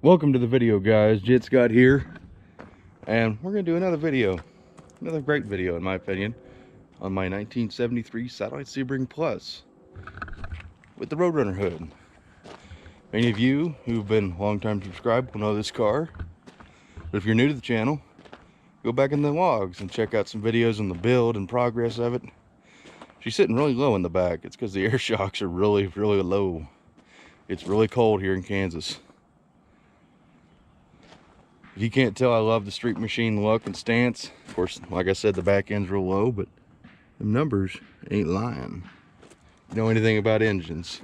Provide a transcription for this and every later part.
Welcome to the video, guys. Jit Scott here, and we're gonna do another video, another great video in my opinion, on my 1973 Satellite Sebring Plus with the Roadrunner hood. Many of you who've been long-time subscribed will know this car, but if you're new to the channel, go back in the logs and check out some videos on the build and progress of it. She's sitting really low in the back. It's because the air shocks are really low. It's really cold here in Kansas. If you can't tell, I love the Street Machine look and stance. Of course, like I said, the back end's real low, but the numbers ain't lying. You know anything about engines?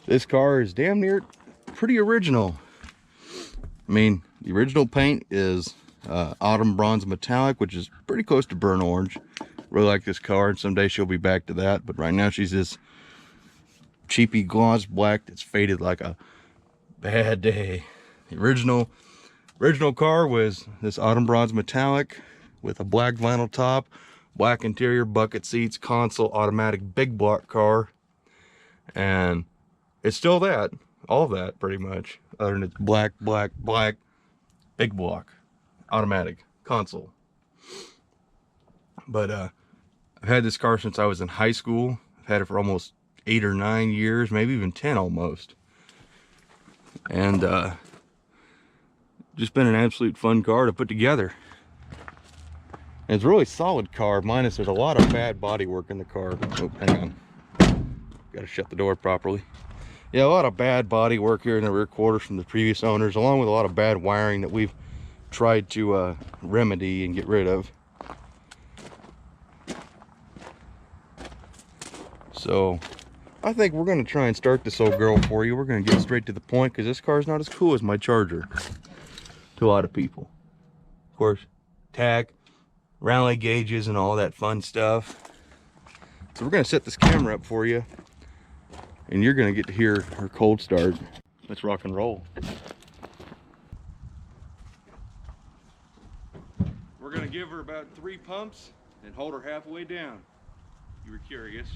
This car is damn near pretty original. I mean, the original paint is autumn bronze metallic, which is pretty close to burnt orange. Really like this car, and someday she'll be back to that. But right now she's this cheapy gloss black that's faded like a bad day. The original car was this autumn bronze metallic with a black vinyl top, black interior, bucket seats, console, automatic, big block car, and it's still that, all of that pretty much, other than it's black, big block, automatic, console. But I've had this car since I was in high school. I've had it for almost 8 or 9 years, maybe even 10 almost. And just been an absolute fun car to put together. And it's a really solid car, minus there's a lot of bad body work in the car. Oh, hang on, gotta shut the door properly. Yeah, a lot of bad body work here in the rear quarters from the previous owners, along with a lot of bad wiring that we've tried to remedy and get rid of. So I think we're going to try and start this old girl for you. We're going to get straight to the point, because this car is not as cool as my Charger to a lot of people. Of course, tach, Raleigh gauges, and all that fun stuff. So we're going to set this camera up for you, and you're going to get to hear her cold start. Let's rock and roll. We're going to give her about 3 pumps and hold her halfway down. You were curious.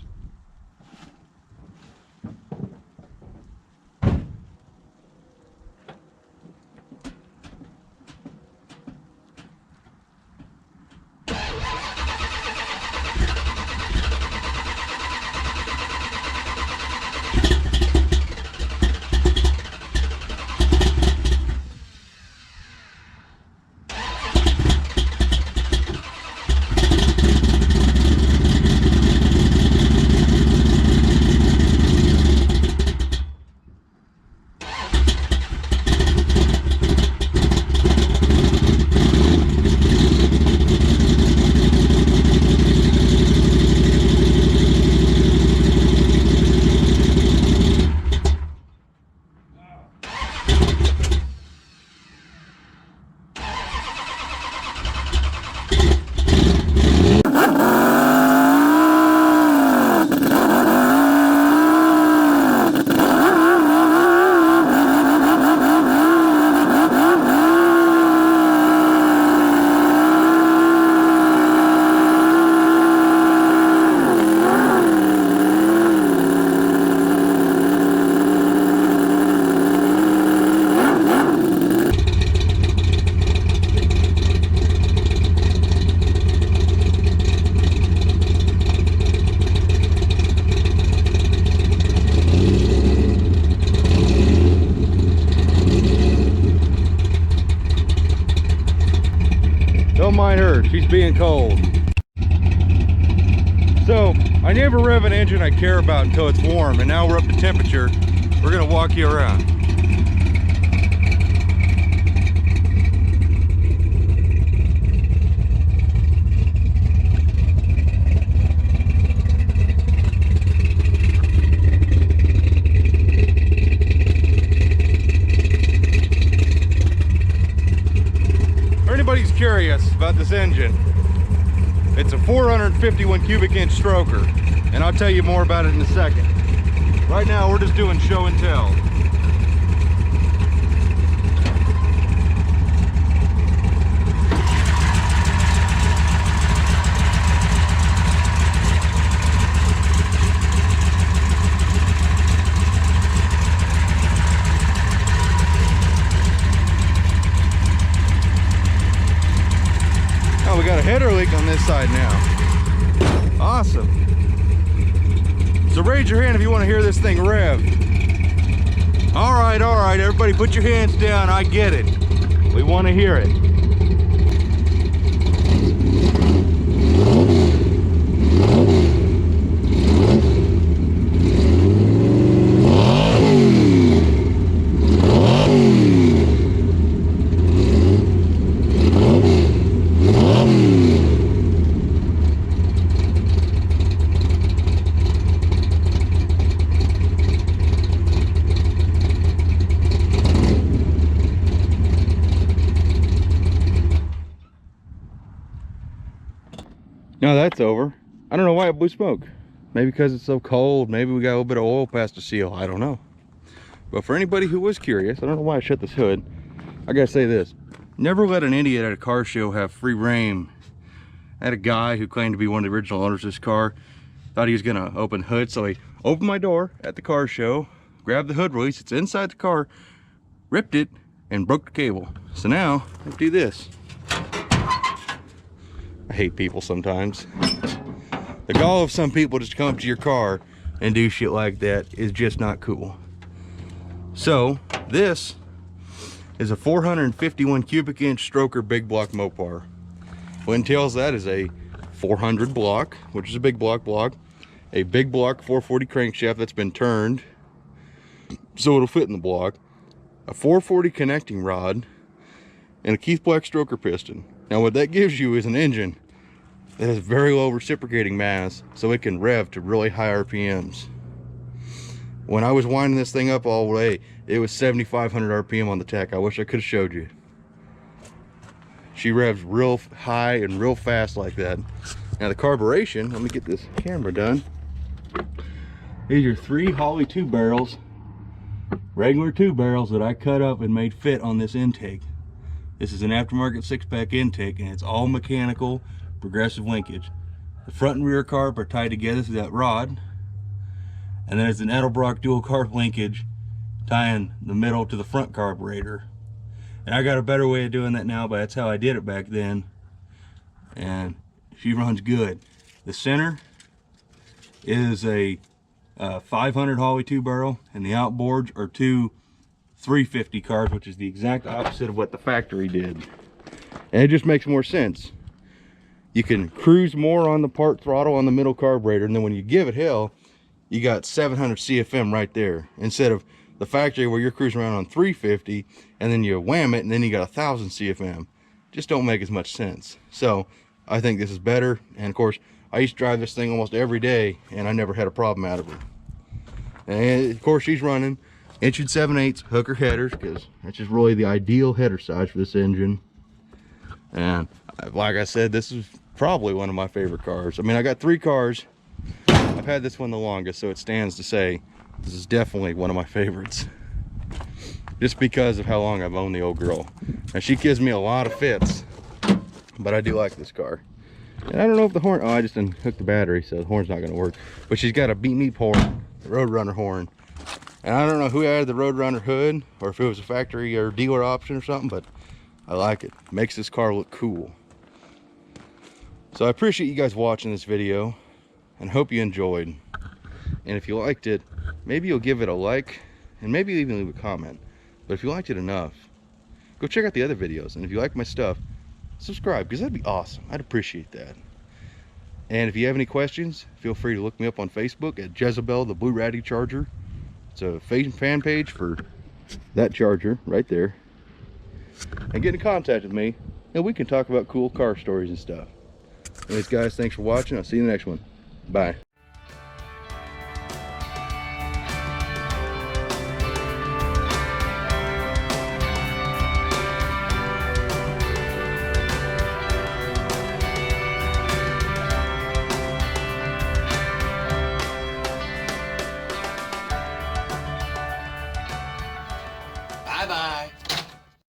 Don't mind her, she's being cold. So, I never rev an engine I care about until it's warm, and now we're up to temperature. We're gonna walk you around. Anybody's curious about this engine, it's a 451 cubic inch stroker, and I'll tell you more about it in a second. Right now we're just doing show and tell. this side now. Awesome. So raise your hand if you want to hear this thing rev. All right, everybody put your hands down. I get it. We want to hear it. Now that's over. I don't know why it blew smoke. Maybe because it's so cold. Maybe we got a little bit of oil past the seal. I don't know. But for anybody who was curious, I don't know why I shut this hood. I gotta say this. Never let an idiot at a car show have free reign. I had a guy who claimed to be one of the original owners of this car. Thought he was gonna open the hood, so he opened my door at the car show, grabbed the hood release, it's inside the car, ripped it, and broke the cable. So now, let's do this. I hate people sometimes. The gall of some people just come up to your car and do shit like that is just not cool. So this is a 451 cubic inch stroker big block Mopar. What entails that is a 400 block, which is a big block, a big block 440 crankshaft that's been turned so it'll fit in the block, a 440 connecting rod, and a Keith Black stroker piston. Now what that gives you is an engine that has very low reciprocating mass, so it can rev to really high RPMs. When I was winding this thing up all the way, it was 7,500 RPM on the tach. I wish I could have showed you. She revs real high and real fast like that. Now the carburation, let me get this camera done. These are 3 Holley 2 barrels, regular 2 barrels that I cut up and made fit on this intake. This is an aftermarket 6-pack intake, and it's all mechanical progressive linkage. The front and rear carb are tied together through that rod, and then it's an Edelbrock dual carb linkage tying the middle to the front carburetor. And I got a better way of doing that now, but that's how I did it back then, and she runs good. The center is a 500 Holley 2 barrel, and the outboards are 2 350 carbs, which is the exact opposite of what the factory did. And it just makes more sense. You can cruise more on the part throttle on the middle carburetor, and then when you give it hell, you got 700 CFM right there, instead of the factory where you're cruising around on 350 and then you wham it and then you got 1,000 CFM. Just don't make as much sense. So I think this is better, and of course I used to drive this thing almost every day and I never had a problem out of it. And of course she's running 1 7/8 hooker headers, because that's just really the ideal header size for this engine. And like I said, this is probably one of my favorite cars. I mean, I got 3 cars. I've had this one the longest, so it stands to say this is definitely one of my favorites, just because of how long I've owned the old girl. And she gives me a lot of fits, but I do like this car. And I don't know if the horn, oh, I just unhooked the battery, so the horn's not going to work. But she's got a beat me horn, the Roadrunner horn. And I don't know who added the Roadrunner hood, or if it was a factory or dealer option or something, but I like it. Makes this car look cool. So I appreciate you guys watching this video, and hope you enjoyed. And if you liked it, maybe you'll give it a like, and maybe even leave a comment. But if you liked it enough, go check out the other videos. And if you like my stuff, subscribe, because that'd be awesome. I'd appreciate that. And if you have any questions, feel free to look me up on Facebook at Jezebel the Blue Ratty Charger. It's a fan page for that charger right there. And get in contact with me, and we can talk about cool car stories and stuff. Anyways guys, thanks for watching. I'll see you in the next one. Bye.